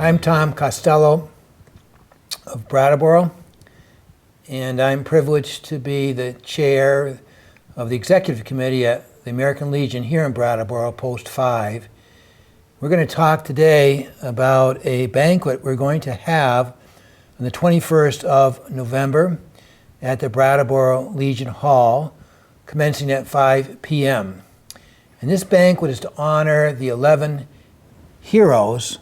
I'm Tom Costello of Brattleboro, and I'm privileged to be the chair of the executive committee at the American Legion here in Brattleboro, Post 5. We're going to talk today about a banquet we're going to have on the 21st of November at the Brattleboro Legion Hall, commencing at 5 p.m. And this banquet is to honor the 11 heroes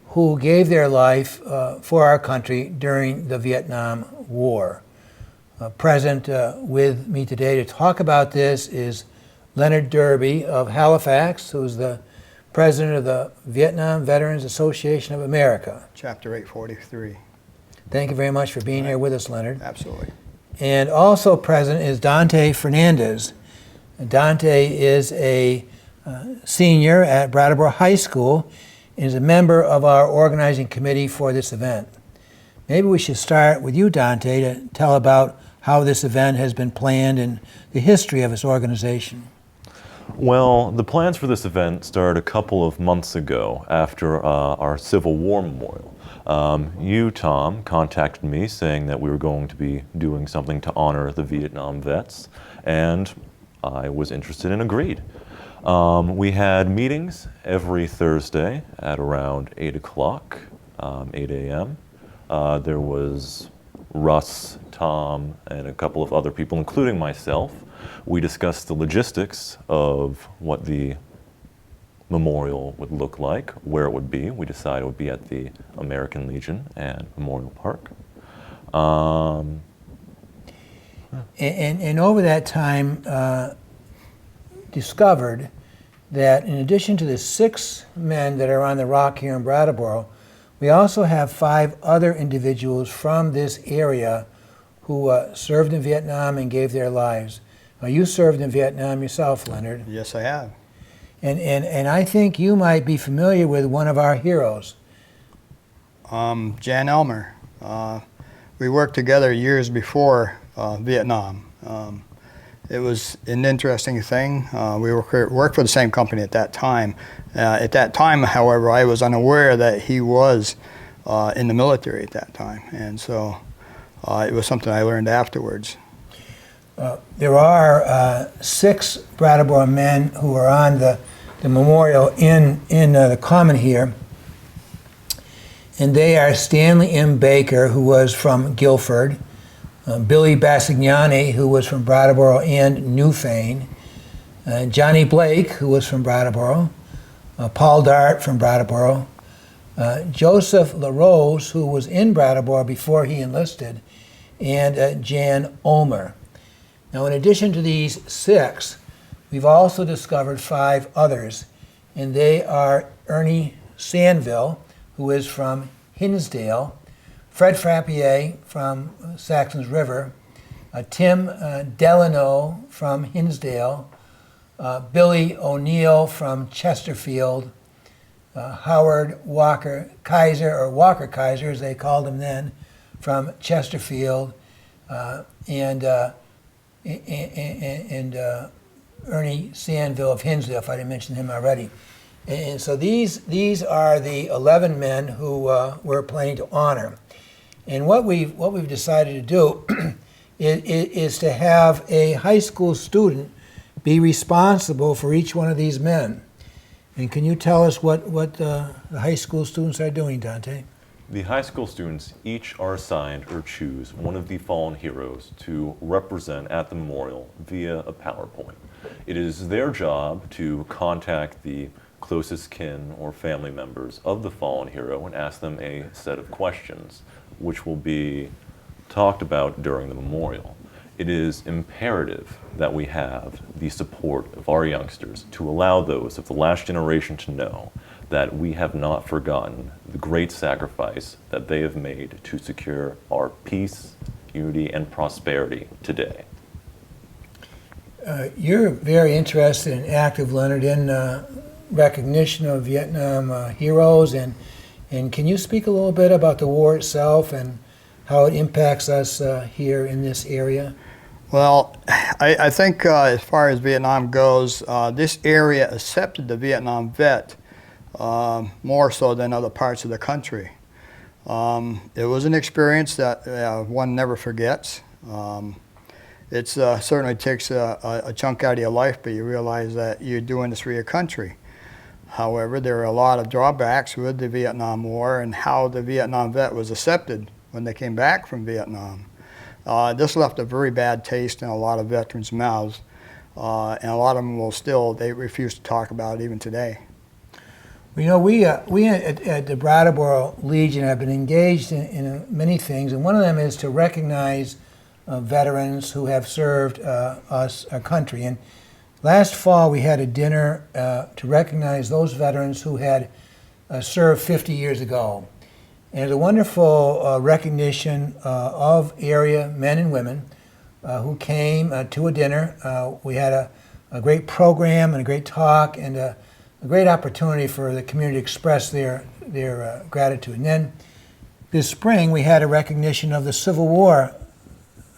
who gave their life for our country during the Vietnam War. Present with me today to talk about this is Leonard Derby of Halifax, who's the president of the Vietnam Veterans Association of America. Chapter 843. Thank you very much for being here with us, Leonard. Absolutely. And also present is Dante Fernandez. Dante is a senior at Brattleboro High School and is a member of our organizing committee for this event. Maybe we should start with you, Dante, to tell about how this event has been planned and the history of its organization. Well, the plans for this event started a couple of months ago after our Civil War memorial. You, Tom, contacted me saying that we were going to be doing something to honor the Vietnam vets, and I was interested and agreed. We had meetings every Thursday at around 8 o'clock, 8 a.m. There was Russ, Tom, and a couple of other people, including myself. We discussed the logistics of what the memorial would look like, where it would be. We decided it would be at the American Legion and Memorial Park. And over that time, discovered that in addition to the 6 men that are on the rock here in Brattleboro, we also have 5 other individuals from this area who served in Vietnam and gave their lives. Now, you served in Vietnam yourself, Leonard. Yes, I have. And I think you might be familiar with one of our heroes. Jan Elmer. We worked together years before Vietnam. It was an interesting thing. We worked for the same company at that time. At that time, however, I was unaware that he was in the military at that time. And so it was something I learned afterwards. There are 6 Brattleboro men who are on the memorial in the common here. And they are Stanley M. Baker, who was from Guilford, Billy Bassignani, who was from Brattleboro and Newfane, Johnny Blake, who was from Brattleboro, Paul Dart from Brattleboro, Joseph LaRose, who was in Brattleboro before he enlisted, and Jan Ulmer. Now, in addition to these 6, we've also discovered 5 others, and they are Ernie Sandville, who is from Hinsdale, Fred Frappier from Saxon's River, Tim Delano from Hinsdale, Billy O'Neill from Chesterfield, Howard Walker Kaiser, or Walker Kaiser as they called him then, from Chesterfield, and Ernie Sandville of Hinsdale, if I didn't mention him already. And so these are the 11 men who we're planning to honor. And what we've decided to do is to have a high school student be responsible for each one of these men. And can you tell us what the high school students are doing, Dante? The high school students each are assigned or choose one of the fallen heroes to represent at the memorial via a PowerPoint. It is their job to contact the closest kin or family members of the fallen hero and ask them a set of questions, which will be talked about during the memorial. It is imperative that we have the support of our youngsters to allow those of the last generation to know that we have not forgotten the great sacrifice that they have made to secure our peace, unity, and prosperity today. You're very interested and active, Leonard, in recognition of Vietnam heroes, and can you speak a little bit about the war itself and how it impacts us here in this area? Well, I think as far as Vietnam goes, this area accepted the Vietnam vet more so than other parts of the country. It was an experience that one never forgets. It certainly takes a chunk out of your life, but you realize that you're doing this for your country. However, there are a lot of drawbacks with the Vietnam War and how the Vietnam vet was accepted when they came back from Vietnam. This left a very bad taste in a lot of veterans' mouths, and a lot of them they refuse to talk about it even today. You know, we at the Brattleboro Legion have been engaged in many things, and one of them is to recognize veterans who have served our country. And last fall we had a dinner to recognize those veterans who had served 50 years ago. And it's a wonderful recognition of area men and women who came to a dinner. We had a great program and a great talk and a great opportunity for the community to express their gratitude. And then this spring we had a recognition of the Civil War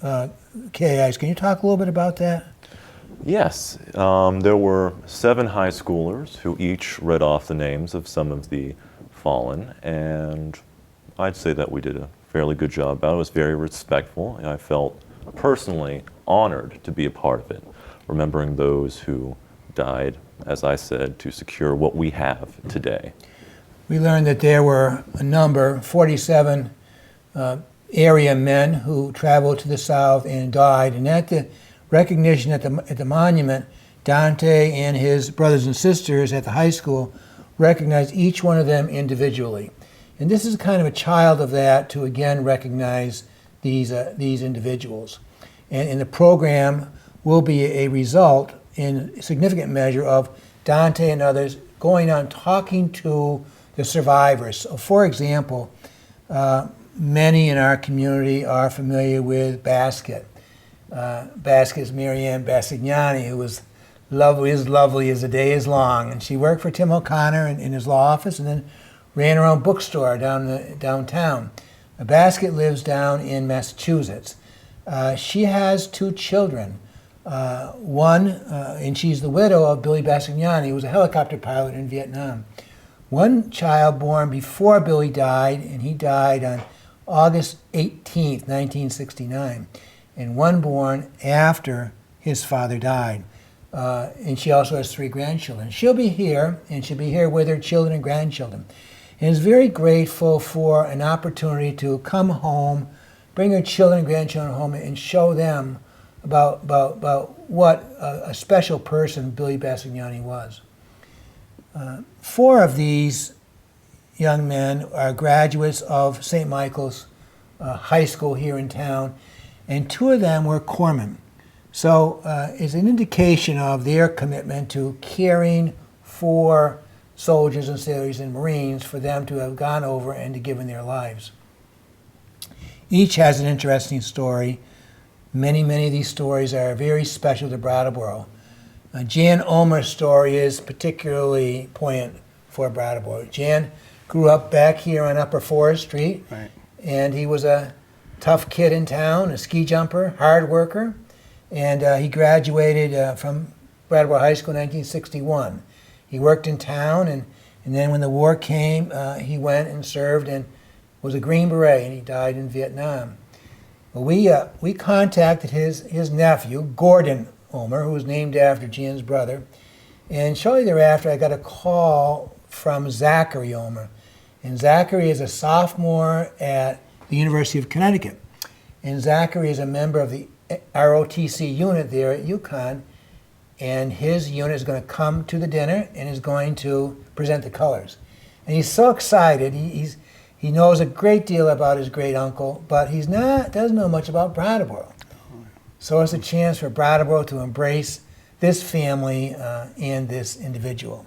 KIs. Can you talk a little bit about that? Yes, there were 7 high schoolers who each read off the names of some of the fallen, and I'd say that we did a fairly good job about it. It was very respectful, and I felt personally honored to be a part of it, remembering those who died, as I said, to secure what we have today. We learned that there were a number, 47 area men who traveled to the South and died. And at the recognition at the monument, Dante and his brothers and sisters at the high school recognized each one of them individually. And this is kind of a child of that, to again recognize these individuals. And the program will be a result in significant measure of Dante and others going on talking to the survivors. So for example, many in our community are familiar with Basket. Basket is Marianne Bassignani, who was lovely as the day is long. And she worked for Tim O'Connor in his law office and then ran her own bookstore downtown. Basket lives down in Massachusetts. She has 2 children. And she's the widow of Billy Bassignani, who was a helicopter pilot in Vietnam. One child born before Billy died, and he died on August 18th, 1969. And one born after his father died. And she also has 3 grandchildren. She'll be here, and she'll be here with her children and grandchildren. And is very grateful for an opportunity to come home, bring her children and grandchildren home, and show them about what a special person Billy Bassignani was. 4 of these young men are graduates of St. Michael's High School here in town, and 2 of them were corpsmen. So it's an indication of their commitment to caring for soldiers and sailors and Marines, for them to have gone over and to given their lives. Each has an interesting story. Many of these stories are very special to Brattleboro. Jan Ulmer's story is particularly poignant for Brattleboro. Jan grew up back here on Upper Forest Street, Right. and he was a tough kid in town, a ski jumper, hard worker, and he graduated from Brattleboro High School in 1961. He worked in town, and then when the war came, he went and served and was a Green Beret, and he died in Vietnam. Well, we contacted his nephew, Gordon Ulmer, who was named after Jan's brother, and shortly thereafter I got a call from Zachary Ulmer. And Zachary is a sophomore at the University of Connecticut. And Zachary is a member of the ROTC unit there at UConn, and his unit is going to come to the dinner and is going to present the colors. And he's so excited. He knows a great deal about his great uncle, but doesn't know much about Brattleboro. So it's a chance for Brattleboro to embrace this family and this individual.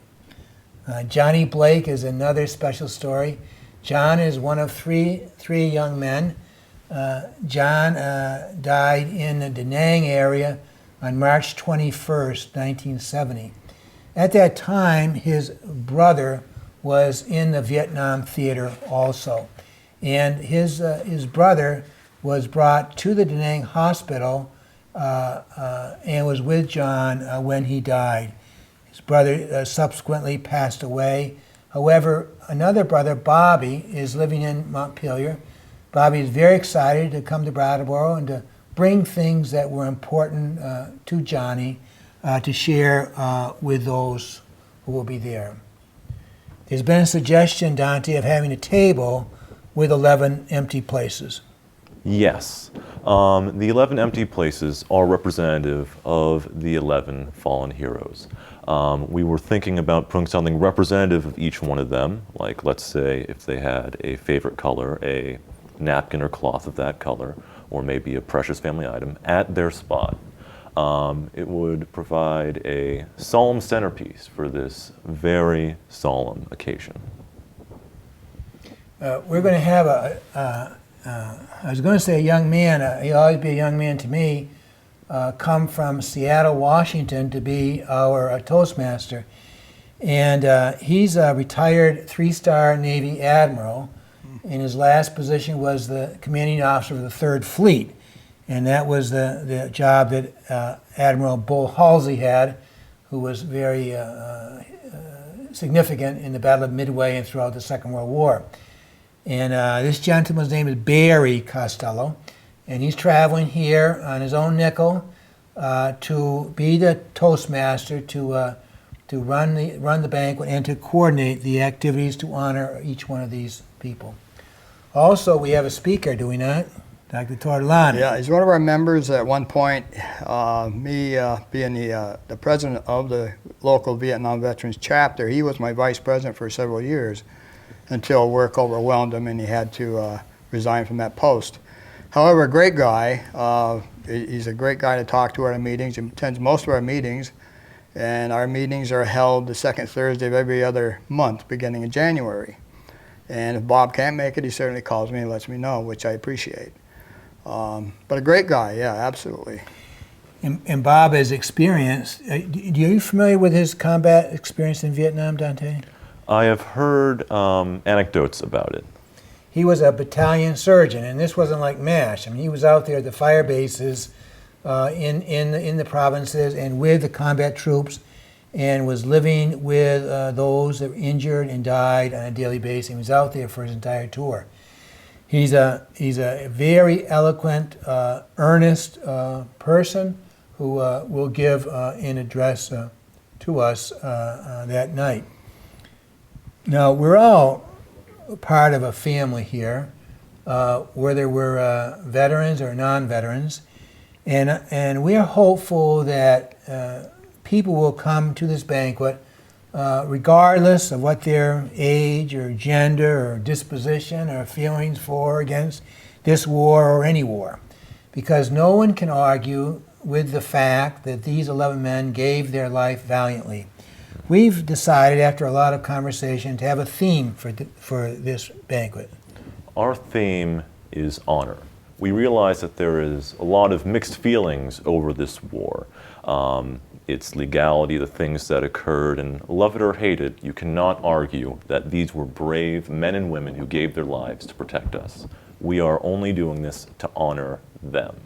Johnny Blake is another special story. John is one of three young men. John died in the Da Nang area on March 21st, 1970. At that time, his brother was in the Vietnam theater also. And his brother was brought to the Da Nang hospital and was with John when he died. His brother subsequently passed away. However, another brother, Bobby, is living in Montpelier. Bobby is very excited to come to Brattleboro and to bring things that were important to Johnny to share with those who will be there. There's been a suggestion, Dante, of having a table with 11 empty places. Yes. The 11 empty places are representative of the 11 fallen heroes. We were thinking about putting something representative of each one of them, like let's say if they had a favorite color, a napkin or cloth of that color, or maybe a precious family item at their spot. It would provide a solemn centerpiece for this very solemn occasion. We're going to have I was going to say a young man, he'll always be a young man to me, come from Seattle, Washington to be our Toastmaster. And he's a retired 3-star Navy admiral, and his last position was the commanding officer of the 3rd Fleet. And that was the job that Admiral Bull Halsey had, who was very significant in the Battle of Midway and throughout the Second World War. And this gentleman's name is Barry Costello, and he's traveling here on his own nickel to be the Toastmaster, to run the banquet and to coordinate the activities to honor each one of these people. Also, we have a speaker, do we not? Dr. Tortolani. Yeah, he's one of our members. At one point, me being the president of the local Vietnam Veterans chapter, he was my vice president for several years until work overwhelmed him and he had to resign from that post. However, a great guy. He's a great guy to talk to at our meetings. He attends most of our meetings, and our meetings are held the second Thursday of every other month, beginning in January. And if Bob can't make it, he certainly calls me and lets me know, which I appreciate. But a great guy, yeah, absolutely. And Bob is experienced. Are you familiar with his combat experience in Vietnam, Dante? I have heard anecdotes about it. He was a battalion surgeon, and this wasn't like MASH. I mean, he was out there at the fire bases in the provinces and with the combat troops, and was living with those that were injured and died on a daily basis. He was out there for his entire tour. He's a very eloquent, earnest person who will give an address to us that night. Now, we're all part of a family here, whether we're veterans or non-veterans, and we are hopeful that people will come to this banquet regardless of what their age or gender or disposition or feelings for or against this war or any war, because no one can argue with the fact that these 11 men gave their life valiantly. We've decided, after a lot of conversation, to have a theme for this banquet. Our theme is honor. We realize that there is a lot of mixed feelings over this war. Its legality, the things that occurred, and love it or hate it, you cannot argue that these were brave men and women who gave their lives to protect us. We are only doing this to honor them.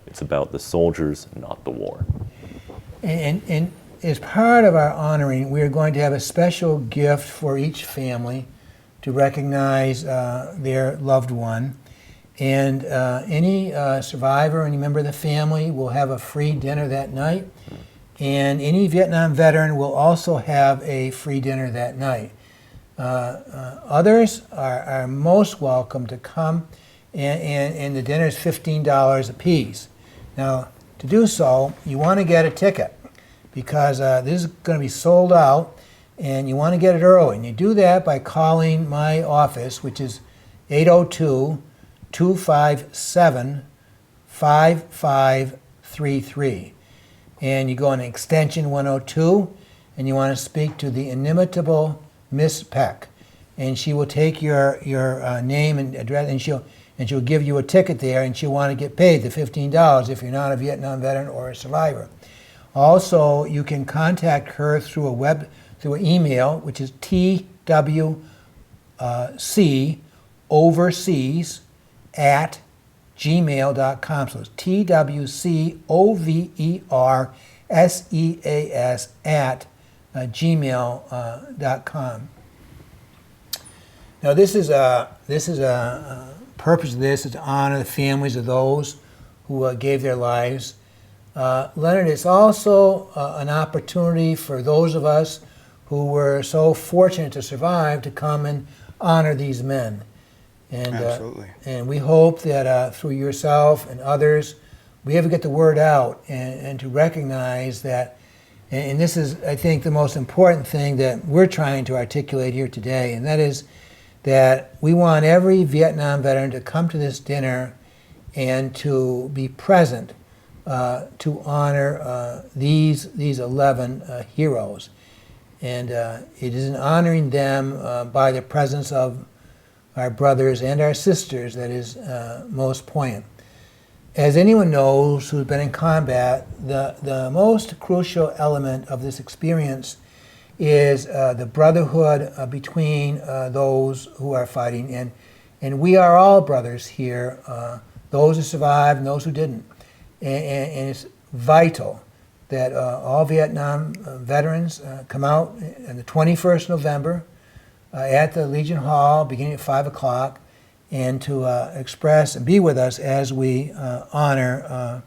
It's about the soldiers, not the war. And as part of our honoring, we are going to have a special gift for each family to recognize their loved one. And any survivor, any member of the family will have a free dinner that night. And any Vietnam veteran will also have a free dinner that night. Others are most welcome to come, and the dinner is $15 a piece. Now, to do so, you want to get a ticket, because this is going to be sold out, and you want to get it early. And you do that by calling my office, which is 802-257-5533. And you go on extension 102, and you want to speak to the inimitable Miss Peck. And she will take your name and address, and she'll give you a ticket there, and she'll want to get paid the $15 if you're not a Vietnam veteran or a survivor. Also, you can contact her through an email, which is twcoverseas@gmail.com. So it's twcoverseas@gmail.com. Now, this is a purpose of this is to honor the families of those who gave their lives. Leonard, it's also an opportunity for those of us who were so fortunate to survive to come and honor these men. And, Absolutely. And we hope that through yourself and others, we ever get the word out and to recognize that, and this is, I think, the most important thing that we're trying to articulate here today, and that is that we want every Vietnam veteran to come to this dinner and to be present to honor these 11 heroes. And it is in honoring them by the presence of our brothers and our sisters that is most poignant. As anyone knows who's been in combat, the most crucial element of this experience is the brotherhood between those who are fighting. And we are all brothers here, those who survived and those who didn't. And it's vital that all Vietnam veterans come out on the 21st November at the Legion Hall, beginning at 5 o'clock, and to express and be with us as we honor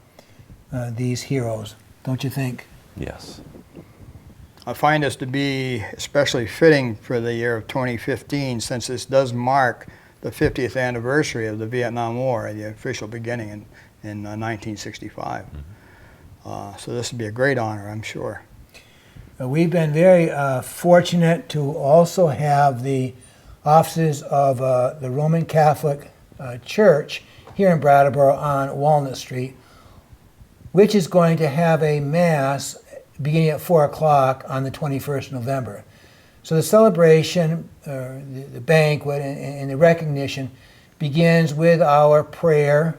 these heroes. Don't you think? Yes. I find this to be especially fitting for the year of 2015, since this does mark the 50th anniversary of the Vietnam War, the official beginning in 1965. So this would be a great honor, I'm sure. We've been very fortunate to also have the offices of the Roman Catholic Church here in Brattleboro on Walnut Street, which is going to have a Mass beginning at 4 o'clock on the 21st November. So the celebration, the banquet, and the recognition begins with our prayer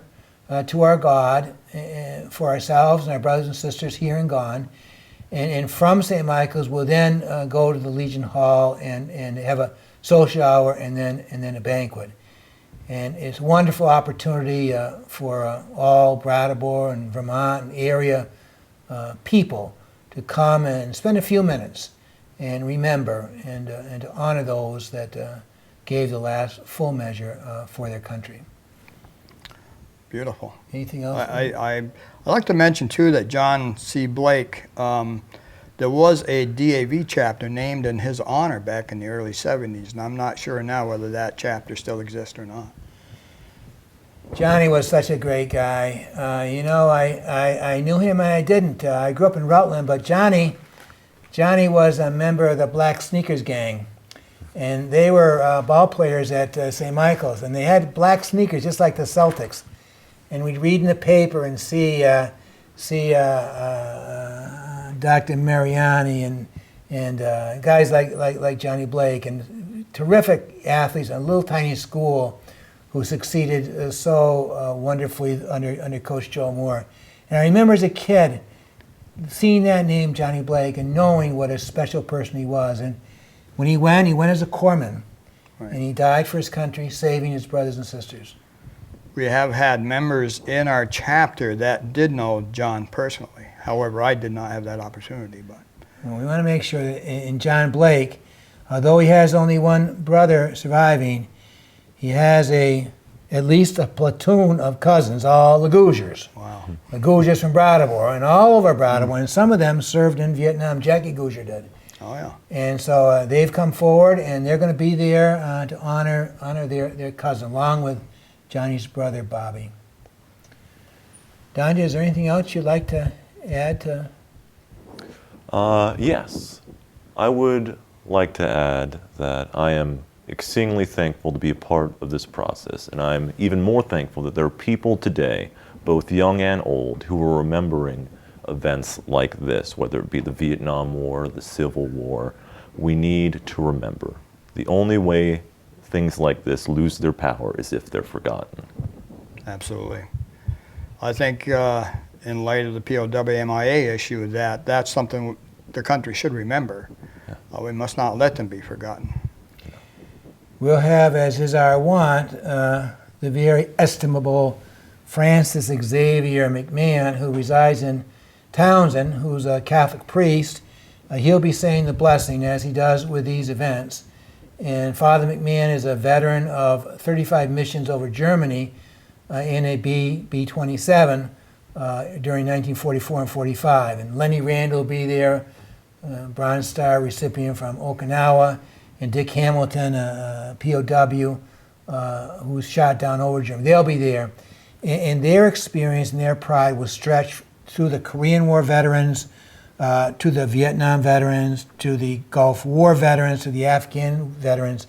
to our God for ourselves and our brothers and sisters here and gone. And from St. Michael's, we'll then go to the Legion Hall and have a social hour and then a banquet. And it's a wonderful opportunity for all Brattleboro and Vermont and area people to come and spend a few minutes and remember and to honor those that gave the last full measure for their country. Beautiful. Anything else? I'd like to mention, too, that John C. Blake, there was a DAV chapter named in his honor back in the early 70s, and I'm not sure now whether that chapter still exists or not. Johnny was such a great guy. I knew him and I didn't. I grew up in Rutland, but Johnny was a member of the Black Sneakers gang. And they were ball players at St. Michael's, and they had black sneakers just like the Celtics. And we'd read in the paper and see Dr. Mariani and guys like Johnny Blake and terrific athletes in a little tiny school who succeeded so wonderfully under Coach Joe Moore. And I remember as a kid seeing that name, Johnny Blake, and knowing what a special person he was. And when he went as a corpsman, Right. and he died for his country, saving his brothers and sisters. We have had members in our chapter that did know John personally. However, I did not have that opportunity. But And we want to make sure that in John Blake, although he has only one brother surviving, he has at least a platoon of cousins, all Lagousiers. wow, Lagousiers from Brattleboro and all over Brattleboro, and some of them served in Vietnam. Jackie Gousier did. oh yeah, And so they've come forward, and they're going to be there to honor their cousin, along with Johnny's brother, Bobby. Donja, is there anything else you'd like to add to? Yes. I would like to add that I am exceedingly thankful to be a part of this process, and I'm even more thankful that there are people today, both young and old, who are remembering events like this, whether it be the Vietnam War, the Civil War. We need to remember. The only way things like this lose their power is if they're forgotten. absolutely. I think in light of the POW-MIA issue, that's something the country should remember. We must not let them be forgotten. We'll have, as is our wont, the very estimable Francis Xavier McMahon, who resides in Townsend, who's a Catholic priest. He'll be saying the blessing, as he does with these events. And Father McMahon is a veteran of 35 missions over Germany in a B-27 during 1944 and 45. And Lenny Randall will be there, Bronze Star recipient from Okinawa, and Dick Hamilton, a POW who was shot down over Germany. They'll be there. And their experience and their pride will stretch through the Korean War veterans, to the Vietnam veterans, to the Gulf War veterans, to the Afghan veterans,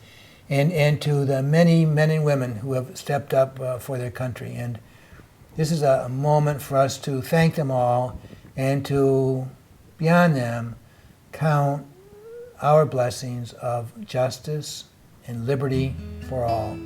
and to the many men and women who have stepped up for their country. And this is a moment for us to thank them all and to, beyond them, count our blessings of justice and liberty for all.